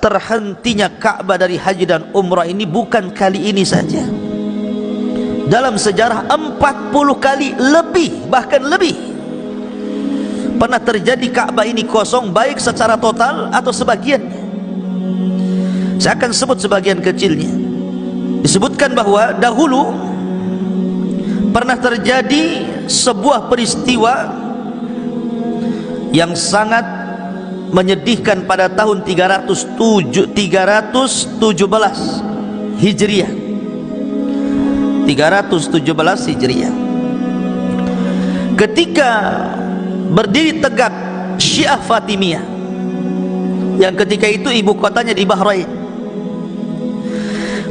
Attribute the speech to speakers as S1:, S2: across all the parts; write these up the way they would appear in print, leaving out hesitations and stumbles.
S1: terhentinya Ka'bah dari haji dan umrah ini bukan kali ini saja. Dalam sejarah 40 kali lebih, bahkan lebih, pernah terjadi Ka'bah ini kosong, baik secara total atau sebagiannya. Saya akan sebut sebagian kecilnya. Disebutkan bahwa dahulu pernah terjadi sebuah peristiwa yang sangat menyedihkan pada tahun 317 Hijriah. 317 Hijriah. Ketika berdiri tegak Syiah Fatimiyah, yang ketika itu ibu kotanya di Bahrain,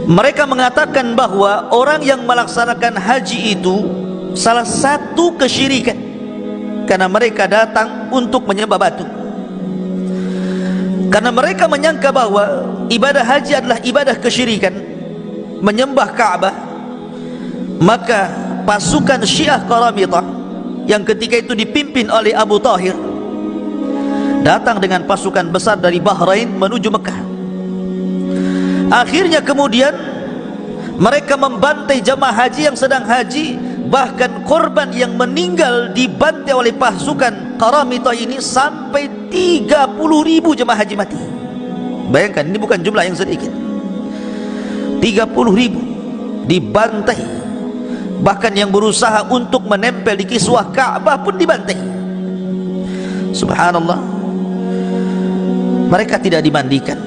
S1: mereka mengatakan bahwa orang yang melaksanakan haji itu salah satu kesyirikan, karena mereka datang untuk menyembah batu. Karena mereka menyangka bahwa ibadah haji adalah ibadah kesyirikan, menyembah Ka'bah, maka pasukan Syiah Qaramitah yang ketika itu dipimpin oleh Abu Tahir datang dengan pasukan besar dari Bahrain menuju Mekah. Akhirnya kemudian mereka membantai jemaah haji yang sedang haji, bahkan korban yang meninggal dibantai oleh pasukan Qaramitah ini sampai 30.000 jemaah haji mati. Bayangkan, ini bukan jumlah yang sedikit. 30.000 dibantai, bahkan yang berusaha untuk menempel di kiswah Ka'bah pun dibantai. Subhanallah. Mereka tidak dimandikan,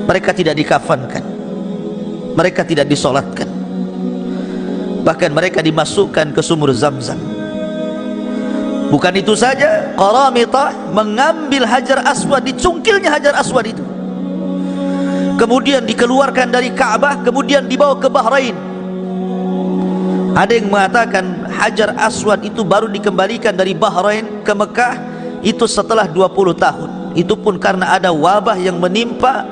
S1: mereka tidak dikafankan, mereka tidak disolatkan, bahkan mereka dimasukkan ke sumur Zamzam. Bukan itu saja, Qaramitah mengambil Hajar Aswad, dicungkilnya Hajar Aswad itu, kemudian dikeluarkan dari Ka'bah, kemudian dibawa ke Bahrain. Ada yang mengatakan Hajar Aswad itu baru dikembalikan dari Bahrain ke Mekah itu setelah 20 tahun. Itu pun karena ada wabah yang menimpa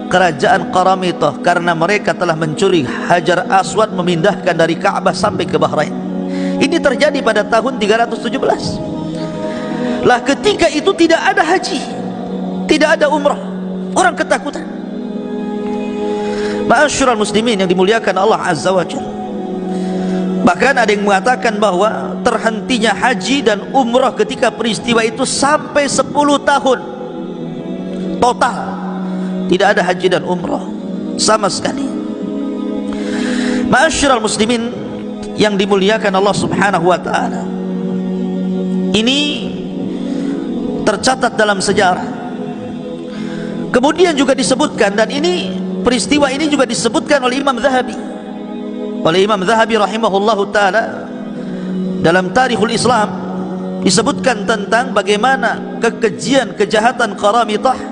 S1: kerajaan Qaramitah, karena mereka telah mencuri Hajar Aswad, memindahkan dari Ka'bah sampai ke Bahrain. Ini terjadi pada tahun 317. Lah ketika itu tidak ada haji, tidak ada umrah, orang ketakutan. Ma'asyiral muslimin yang dimuliakan Allah Azza wa Jalla. Bahkan ada yang mengatakan bahwa terhentinya haji dan umrah ketika peristiwa itu sampai 10 tahun total, tidak ada haji dan umrah sama sekali. Ma'asyiral muslimin yang dimuliakan Allah Subhanahu wa ta'ala, ini tercatat dalam sejarah. Kemudian juga disebutkan, dan ini peristiwa ini juga disebutkan oleh Imam Zahabi, rahimahullahu ta'ala, dalam Tarikhul Islam disebutkan tentang bagaimana kekejian kejahatan Qaramitah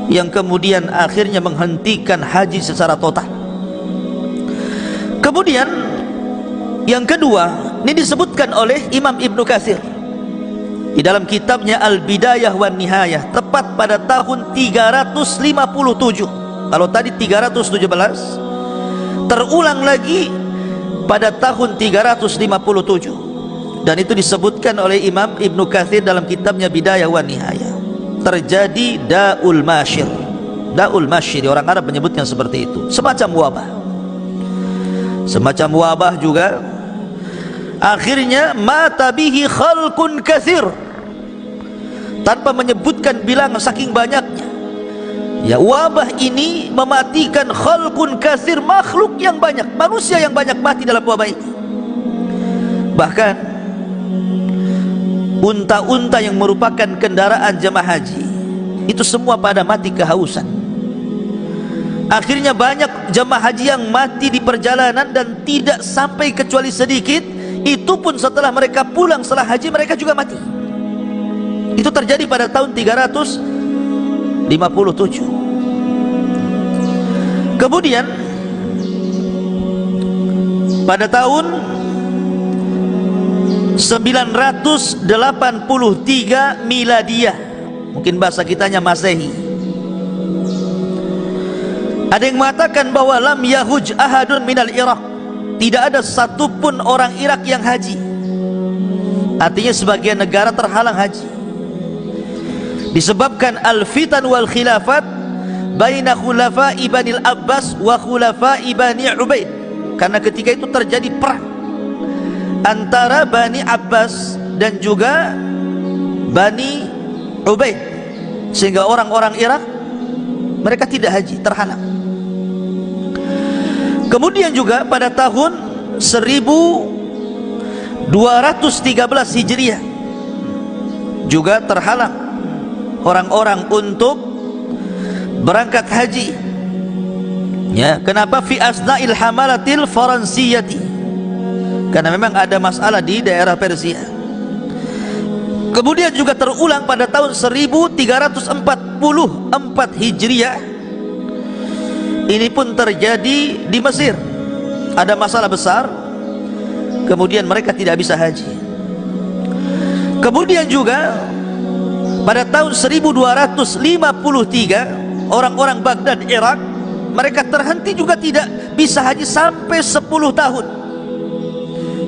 S1: yang kemudian akhirnya menghentikan haji secara total. Kemudian yang kedua, ini disebutkan oleh Imam Ibnu Katsir di dalam kitabnya Al-Bidayah wan Nihayah, tepat pada tahun 357. Kalau tadi 317, terulang lagi pada tahun 357, dan itu disebutkan oleh Imam Ibnu Katsir dalam kitabnya Bidayah wan Nihayah. Terjadi Da'ul Mashir. Da'ul Mashir, orang Arab menyebutnya seperti itu, semacam wabah. Semacam wabah juga. Akhirnya mata bihi khalqun katsir, tanpa menyebutkan bilangan saking banyaknya. Ya, wabah ini mematikan khalqun katsir, makhluk yang banyak, manusia yang banyak mati dalam wabah ini. Bahkan unta-unta yang merupakan kendaraan jemaah haji itu semua pada mati kehausan. Akhirnya banyak jemaah haji yang mati di perjalanan dan tidak sampai kecuali sedikit. Itu pun setelah mereka pulang setelah haji, mereka juga mati. Itu terjadi pada tahun 357. Kemudian pada tahun 983 Miladiyah, mungkin bahasa kitanya Masehi, ada yang mengatakan bahwa lam yahuj ahadun minal Iraq, tidak ada satupun orang Irak yang haji. Artinya sebagian negara terhalang haji. disebabkan al-fitan wal khilafat baina khulafa'i Bani Abbas wa khulafa'i Bani Ubaid, karena ketika itu terjadi perang antara Bani Abbas dan juga Bani Ubaid, sehingga orang-orang Irak mereka tidak haji, terhalang. Kemudian juga pada tahun 1213 Hijriah juga terhalang orang-orang untuk berangkat haji. Ya, kenapa? Fi asna'il hamalatil faransiyati, karena memang ada masalah di daerah Persia. Kemudian juga terulang pada tahun 1344 Hijriah. Ini pun terjadi di Mesir, ada masalah besar, kemudian mereka tidak bisa haji. Kemudian juga pada tahun 1253 orang-orang Baghdad, Irak, mereka terhenti juga tidak bisa haji sampai 10 tahun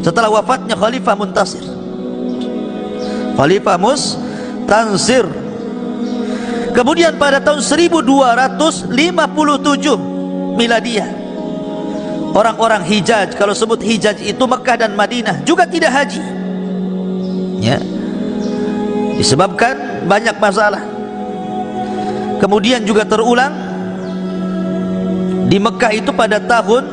S1: setelah wafatnya Khalifah Muntasir. Khalifah Mustansir. Kemudian pada tahun 1257 Miladiyah, orang-orang Hijaz, kalau sebut Hijaz itu Mekah dan Madinah, juga tidak haji, ya, disebabkan banyak masalah. Kemudian juga terulang di Mekah itu pada tahun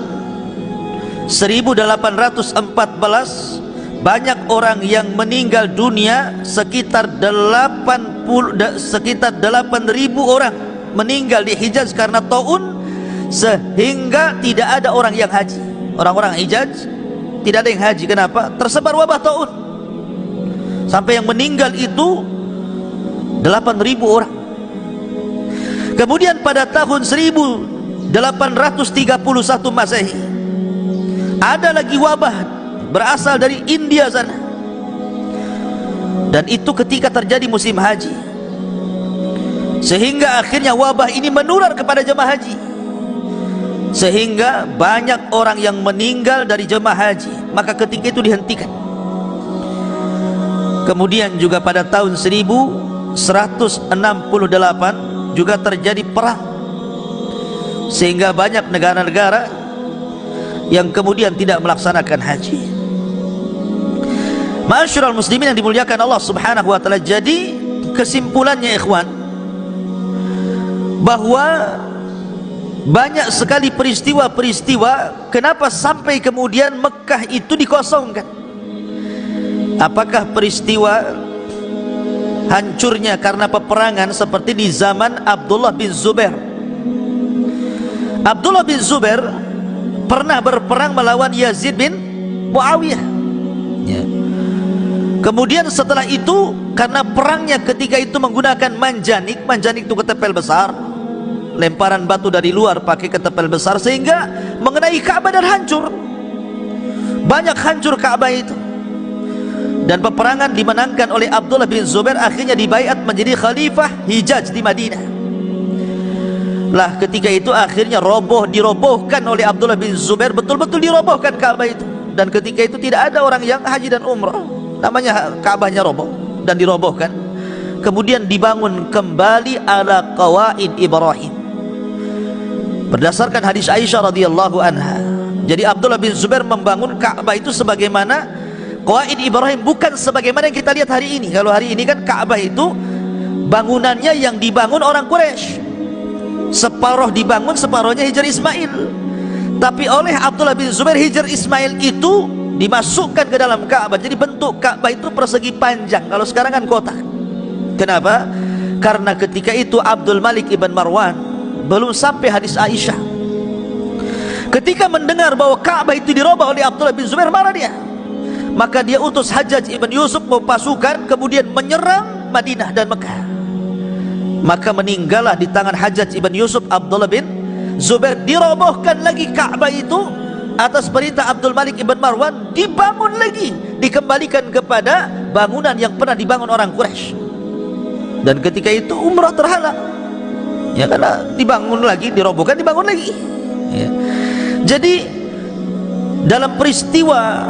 S1: 1814 banyak orang yang meninggal dunia, sekitar 8.000 orang meninggal di Hijaz karena taun, sehingga tidak ada orang yang haji. Orang-orang Hijaz tidak ada yang haji. Kenapa? Tersebar wabah taun, sampai yang meninggal itu 8.000 orang. Kemudian pada tahun 1831 Masehi ada lagi wabah berasal dari India sana, dan itu ketika terjadi musim haji, sehingga akhirnya wabah ini menular kepada jemaah haji, sehingga banyak orang yang meninggal dari jemaah haji. Maka ketika itu dihentikan. Kemudian juga pada tahun 1168 juga terjadi perang, sehingga banyak negara-negara yang kemudian tidak melaksanakan haji. Ma'asyiral muslimin yang dimuliakan Allah Subhanahu wa taala, jadi kesimpulannya ikhwan, bahwa banyak sekali peristiwa-peristiwa kenapa sampai kemudian Mekah itu dikosongkan. Apakah peristiwa hancurnya karena peperangan seperti di zaman Abdullah bin Zubair? Abdullah bin Zubair pernah berperang melawan Yazid bin Muawiyah, ya. Kemudian setelah itu, karena perangnya ketika itu menggunakan manjanik, manjanik itu ketepel besar, lemparan batu dari luar pakai ketepel besar, sehingga mengenai Ka'bah dan hancur. Banyak hancur Ka'bah itu. Dan peperangan dimenangkan oleh Abdullah bin Zubair, akhirnya dibaiat menjadi khalifah Hijaz di Madinah. Lah ketika itu akhirnya dirobohkan oleh Abdullah bin Zubair, betul-betul dirobohkan Ka'bah itu. Dan ketika itu tidak ada orang yang haji dan umrah, namanya Ka'bahnya roboh dan dirobohkan. Kemudian dibangun kembali ala qawaid Ibrahim berdasarkan hadis Aisyah radhiyallahu anha. Jadi Abdullah bin Zubair membangun Ka'bah itu sebagaimana qawaid Ibrahim, bukan sebagaimana yang kita lihat hari ini. Kalau hari ini kan Ka'bah itu bangunannya yang dibangun orang Quraisy, separuh dibangun, separuhnya Hijr Ismail. Tapi oleh Abdullah bin Zubair, Hijr Ismail itu dimasukkan ke dalam Ka'bah. Jadi bentuk Ka'bah itu persegi panjang, kalau sekarang kan kotak. Kenapa? Karena ketika itu Abdul Malik ibn Marwan belum sampai hadis Aisyah. Ketika mendengar bahwa Ka'bah itu dirubah oleh Abdullah bin Zubair, marah dia. Maka dia utus Hajjaj ibn Yusuf membawa pasukan, kemudian menyerang Madinah dan Mekah. Maka meninggallah di tangan Hajjaj ibn Yusuf Abdullah bin Zubair. Dirobohkan lagi Ka'bah itu atas perintah Abdul Malik ibn Marwan, dibangun lagi, dikembalikan kepada bangunan yang pernah dibangun orang Quraisy. Dan ketika itu umrah terhalang, ya, karena dibangun lagi, dirobohkan, dibangun lagi, ya. Jadi dalam peristiwa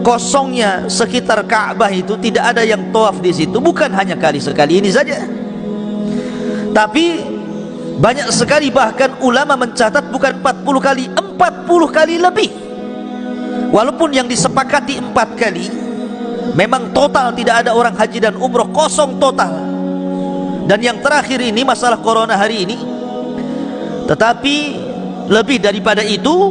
S1: kosongnya sekitar Ka'bah itu tidak ada yang tawaf di situ, bukan hanya kali sekali ini saja, tapi banyak sekali, bahkan ulama mencatat bukan 40 kali, 40 kali lebih. Walaupun yang disepakati 4 kali, memang total tidak ada orang haji dan umroh, kosong total. Dan yang terakhir ini masalah corona hari ini, tetapi lebih daripada itu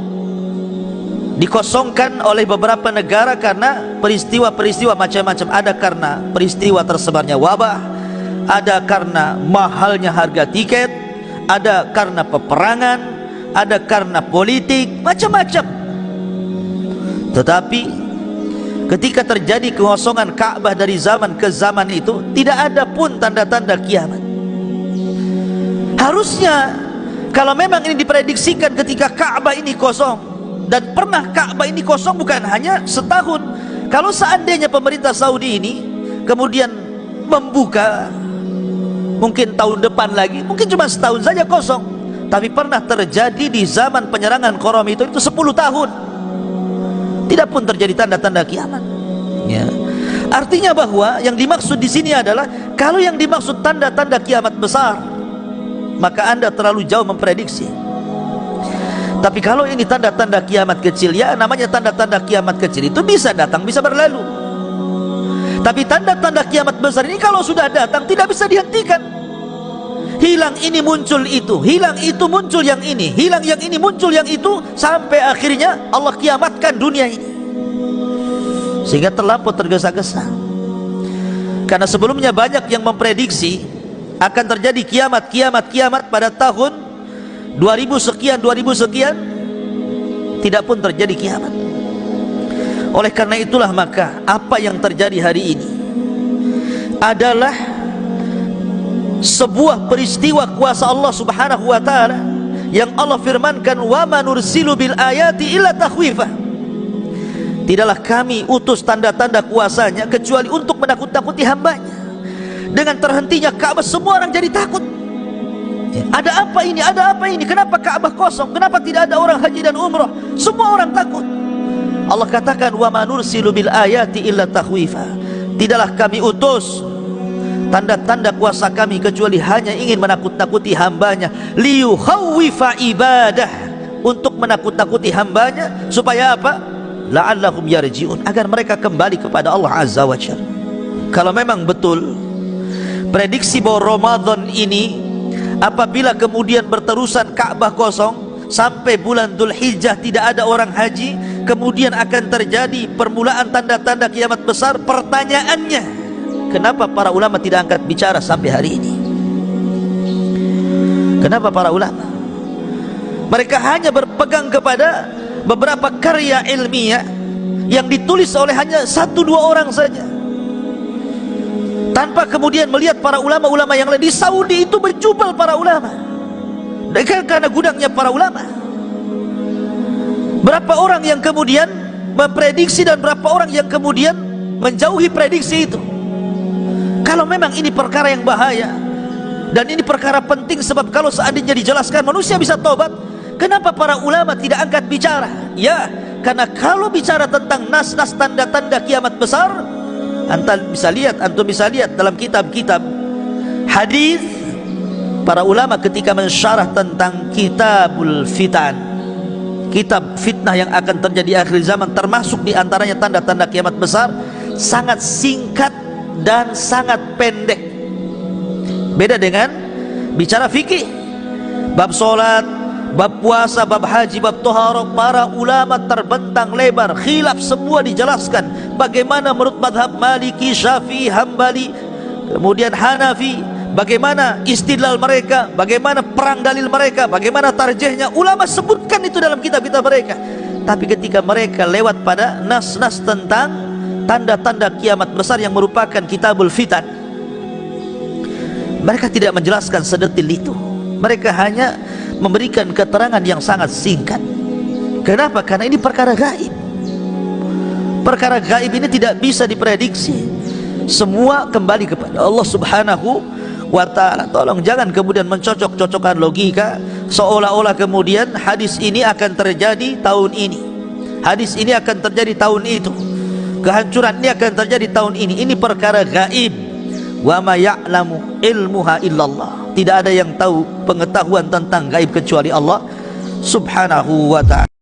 S1: dikosongkan oleh beberapa negara karena peristiwa-peristiwa macam-macam. Ada karena peristiwa tersebarnya wabah, ada karena mahalnya harga tiket, ada karena peperangan, ada karena politik, macam-macam. Tetapi ketika terjadi kekosongan Ka'bah dari zaman ke zaman itu, tidak ada pun tanda-tanda kiamat. Harusnya kalau memang ini diprediksikan ketika Ka'bah ini kosong, dan pernah Ka'bah ini kosong bukan hanya setahun. Kalau seandainya pemerintah Saudi ini kemudian membuka, mungkin tahun depan lagi, mungkin cuma setahun saja kosong, tapi pernah terjadi di zaman penyerangan Qaram itu 10 tahun, tidak pun terjadi tanda-tanda kiamat. Ya. Artinya bahwa yang dimaksud di sini adalah, kalau yang dimaksud tanda-tanda kiamat besar, maka Anda terlalu jauh memprediksi. Tapi kalau ini tanda-tanda kiamat kecil, ya namanya tanda-tanda kiamat kecil itu bisa datang, bisa berlalu. Tapi tanda-tanda kiamat besar ini kalau sudah datang tidak bisa dihentikan. Hilang ini muncul itu, hilang itu muncul yang ini, hilang yang ini muncul yang itu, sampai akhirnya Allah kiamatkan dunia ini. Sehingga terlampau tergesa-gesa. Karena sebelumnya banyak yang memprediksi akan terjadi kiamat pada tahun 2000 sekian, tidak pun terjadi kiamat. Oleh karena itulah maka apa yang terjadi hari ini adalah sebuah peristiwa kuasa Allah Subhanahu wa taala, yang Allah firmankan, wa ma nursilu bil ayati illa takhwifa. Tidaklah kami utus tanda-tanda kuasanya kecuali untuk menakut-nakuti hambanya. Dengan terhentinya Ka'bah, semua orang jadi takut. Ada apa ini? Ada apa ini? Kenapa Ka'bah kosong? Kenapa tidak ada orang haji dan umrah? Semua orang takut. Allah katakan, wa ma nursilu bil ayati illa takhwifa. Tidaklah kami utus tanda-tanda kuasa kami kecuali hanya ingin menakut-nakuti hambanya, liyukhawwifa ibadah, untuk menakut-nakuti hambanya, supaya apa? La'allahum yarji'un, agar mereka kembali kepada Allah Azza wa Jalla. Kalau memang betul prediksi bahwa Ramadan ini, apabila kemudian berterusan Ka'bah kosong sampai bulan Dzulhijjah tidak ada orang haji, kemudian akan terjadi permulaan tanda-tanda kiamat besar, pertanyaannya, kenapa para ulama tidak angkat bicara sampai hari ini? Kenapa para ulama? Mereka hanya berpegang kepada beberapa karya ilmiah yang ditulis oleh hanya 1-2 orang saja, tanpa kemudian melihat para ulama-ulama yang lain. Di Saudi itu berjubel para ulama, karena gudangnya para ulama. Berapa orang yang kemudian memprediksi dan berapa orang yang kemudian menjauhi prediksi itu. Kalau memang ini perkara yang bahaya dan ini perkara penting, sebab kalau seandainya dijelaskan manusia bisa tobat, kenapa para ulama tidak angkat bicara? Ya, karena kalau bicara tentang nas-nas tanda-tanda kiamat besar, antum bisa lihat dalam kitab-kitab hadis para ulama ketika mensyarah tentang kitabul fitan, kitab fitnah yang akan terjadi akhir zaman, termasuk diantaranya tanda-tanda kiamat besar, sangat singkat dan sangat pendek. Beda dengan bicara fikih, bab solat, bab puasa, bab haji, bab toharoh, para ulama terbentang lebar, khilaf semua dijelaskan. Bagaimana menurut madhab Maliki, Syafi'i, Hambali, kemudian Hanafi, bagaimana istidlal mereka, bagaimana perang dalil mereka, bagaimana tarjihnya, ulama sebutkan itu dalam kitab-kitab mereka. Tapi ketika mereka lewat pada nas-nas tentang tanda-tanda kiamat besar yang merupakan kitabul fitan, mereka tidak menjelaskan sedetil itu. Mereka hanya memberikan keterangan yang sangat singkat. Kenapa? Karena ini perkara gaib. Perkara gaib ini tidak bisa diprediksi. Semua kembali kepada Allah Subhanahu wa ta'ala. Tolong jangan kemudian mencocok-cocokkan logika, seolah-olah kemudian hadis ini akan terjadi tahun ini, hadis ini akan terjadi tahun itu. kehancuran ini akan terjadi tahun ini. Ini perkara gaib. Wa ma ya'lamu ilmuha illallah. Tidak ada yang tahu pengetahuan tentang gaib kecuali Allah subhanahu wa ta'ala.